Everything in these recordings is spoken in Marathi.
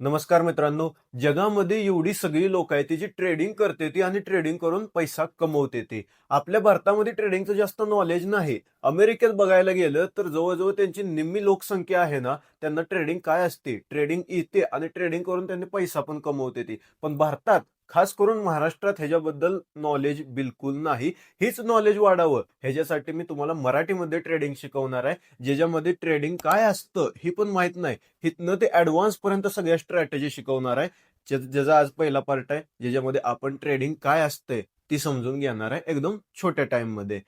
नमस्कार मित्रांनो. जगामध्ये एवढी सगळी लोक आहेत ती जी ट्रेडिंग करते ती आणि ट्रेडिंग करून पैसा कमवते ती. आपल्या भारतामध्ये ट्रेडिंगचं जास्त नॉलेज नाही. अमेरिकेत बघायला गेलं तर जवळजवळ त्यांची निम्मी लोकसंख्या आहे ना, त्यांना ट्रेडिंग काय असते, ट्रेडिंग येते आणि ट्रेडिंग करून त्यांनी पैसा पण कमवते ती. पण भारतात खास करून महाराष्ट्रात ह्याच्याबद्दल नॉलेज बिलकुल नाही. हीच नॉलेज वाढावं ह्याच्यासाठी मी तुम्हाला मराठीमध्ये ट्रेडिंग शिकवणार आहे. ज्याच्यामध्ये ट्रेडिंग काय असतं हे पण माहित नाही. हिथनं ते ऍडव्हान्स पर्यंत सगळ्या स्ट्रॅटेजी शिकवणार आहे. ज्याचा आज पहिला पार्ट आहे, ज्याच्यामध्ये आपण ट्रेडिंग काय असतंय ती समजून घेणार आहे एकदम छोट्या टाइम मध्ये.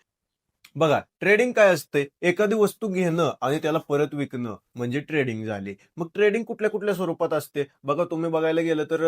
बघा, ट्रेडिंग काय असते, एखादी वस्तू घेणं आणि त्याला परत विकणं म्हणजे ट्रेडिंग झाली. मग ट्रेडिंग कुठल्या कुठल्या स्वरूपात असते बघा, तुम्ही बघायला गेलं तर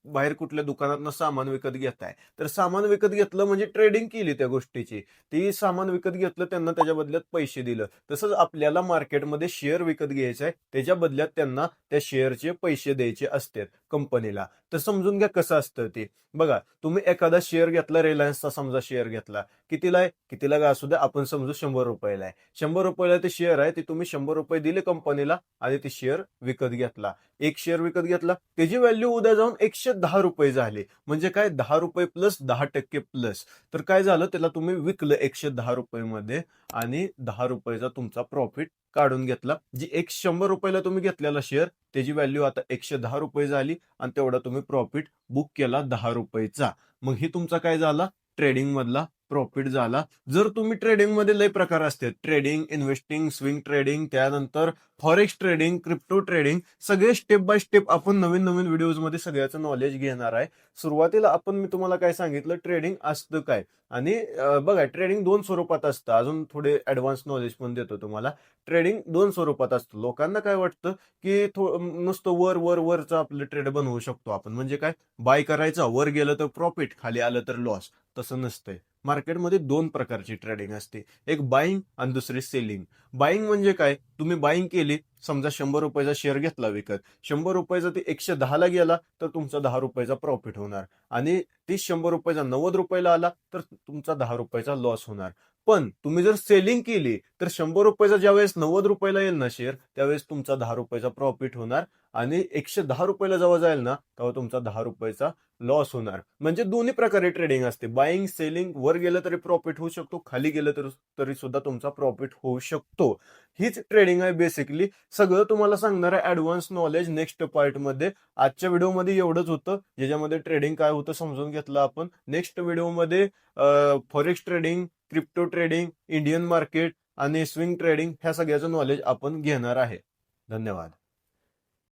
बाहेर कुठल्या दुकानात सामान विकत घेताय, तर सामान विकत घेतलं म्हणजे ट्रेडिंग केली त्या गोष्टीची. ती सामान विकत घेतलं, त्यांना त्याच्या बदल्यात पैसे दिलं. तसंच आपल्याला मार्केटमध्ये शेअर विकत घ्यायचा आहे, त्याच्या बदल्यात त्यांना त्या शेअरचे पैसे द्यायचे असतात कंपनीला. तर समजून घ्या कसं असतं ते. बघा, तुम्ही एखादा शेअर घेतला, रिलायन्सचा समजा शेअर घेतला, कितीला आहे, कितीला का असू द्या, आपण समजू 100 रुपयाला आहे. 100 रुपयाला ते शेअर आहे, ते तुम्ही 100 रुपये दिले कंपनीला आणि ते शेअर विकत घेतला. एक शेअर विकत घेतला, त्याची व्हॅल्यू उद्या जाऊन 110 रुपये झाली. म्हणजे काय, 10 रुपये प्लस 10% प्लस. तर काय झालं, त्याला तुम्ही विकलं 110 रुपये मध्ये आणि 10 रुपयाचा तुमचा प्रॉफिट काढून घेतला. जी 100 रुपयाला तुम्ही घेतलेला शेअर, त्याची व्हॅल्यू आता 110 रुपये झाली आणि तेवढा तुम्ही प्रॉफिट बुक केला 10 रुपयेचा. मग ही तुमचा काय झाला, ट्रेडिंग मधला प्रॉफिट झाला. जर तुम्ही ट्रेडिंग मध्ये लय प्रकार असतात, ट्रेडिंग, इन्व्हेस्टिंग, स्विंग ट्रेडिंग, त्यानंतर फॉरेक्स ट्रेडिंग, क्रिप्टो ट्रेडिंग, सगळे स्टेप बाय स्टेप आपण नवीन नवीन व्हिडिओज मध्ये सगळ्याचं नॉलेज घेणार आहे. सुरुवातीला मी तुम्हाला काय सांगितलं, ट्रेडिंग असतं काय. आणि बघा, ट्रेडिंग दोन स्वरूपात असतं. अजून थोडे ऍडव्हान्स नॉलेज पण देतो तुम्हाला. ट्रेडिंग दोन स्वरूपात असतं. लोकांना काय वाटतं की नुसतं वर वर वरचं आपलं ट्रेड बनवू शकतो आपण. म्हणजे काय, बाय करायचा, वर गेलं तर प्रॉफिट, खाली आलं तर लॉस. तसं नसतंय. मार्केटमध्ये दोन प्रकारची ट्रेडिंग असते, एक बाईंग आणि दुसरी सेलिंग. बाईंग म्हणजे काय, तुम्ही बाईंग केली, समजा 100 रुपयाचा शेअर घेतला विकत, 100 रुपयाचा ते 110ला गेला तर तुमचा 10 रुपयाचा प्रॉफिट होणार. आणि ती 100 रुपयाचा 90 रुपयाला आला तर तुमचा 10 रुपयाचा लॉस होणार. पण तुम्ही जर सेलिंग केली तर 100 रुपयाचा ज्यावेळेस 90 रुपयाला येईल ना शेअर, त्यावेळेस तुमचा 10 रुपयाचा प्रॉफिट होणार. आणि 110 रुपयाला जेव्हा जाईल ना, तेव्हा तुमचा 10 रुपयाचा लॉस होणार. म्हणजे दोन्ही प्रकारे ट्रेडिंग असते, बाईंग सेलिंग. वर गेलं तरी प्रॉफिट होऊ शकतो, खाली गेलं तरी सुद्धा तुमचा प्रॉफिट होऊ शकतो. हीच ट्रेडिंग आहे बेसिकली. सगळं तुम्हाला सांगणार आहे ऍडव्हान्स नॉलेज नेक्स्ट पार्ट मध्ये. आजच्या व्हिडिओमध्ये एवढंच होतं, ज्याच्यामध्ये ट्रेडिंग काय होतं समजून घेतलं आपण. नेक्स्ट व्हिडिओमध्ये forex trading, crypto trading, Indian market आणि स्विंग ट्रेडिंग ह्या सगळ्याचं नॉलेज आपण घेणार आहे. धन्यवाद.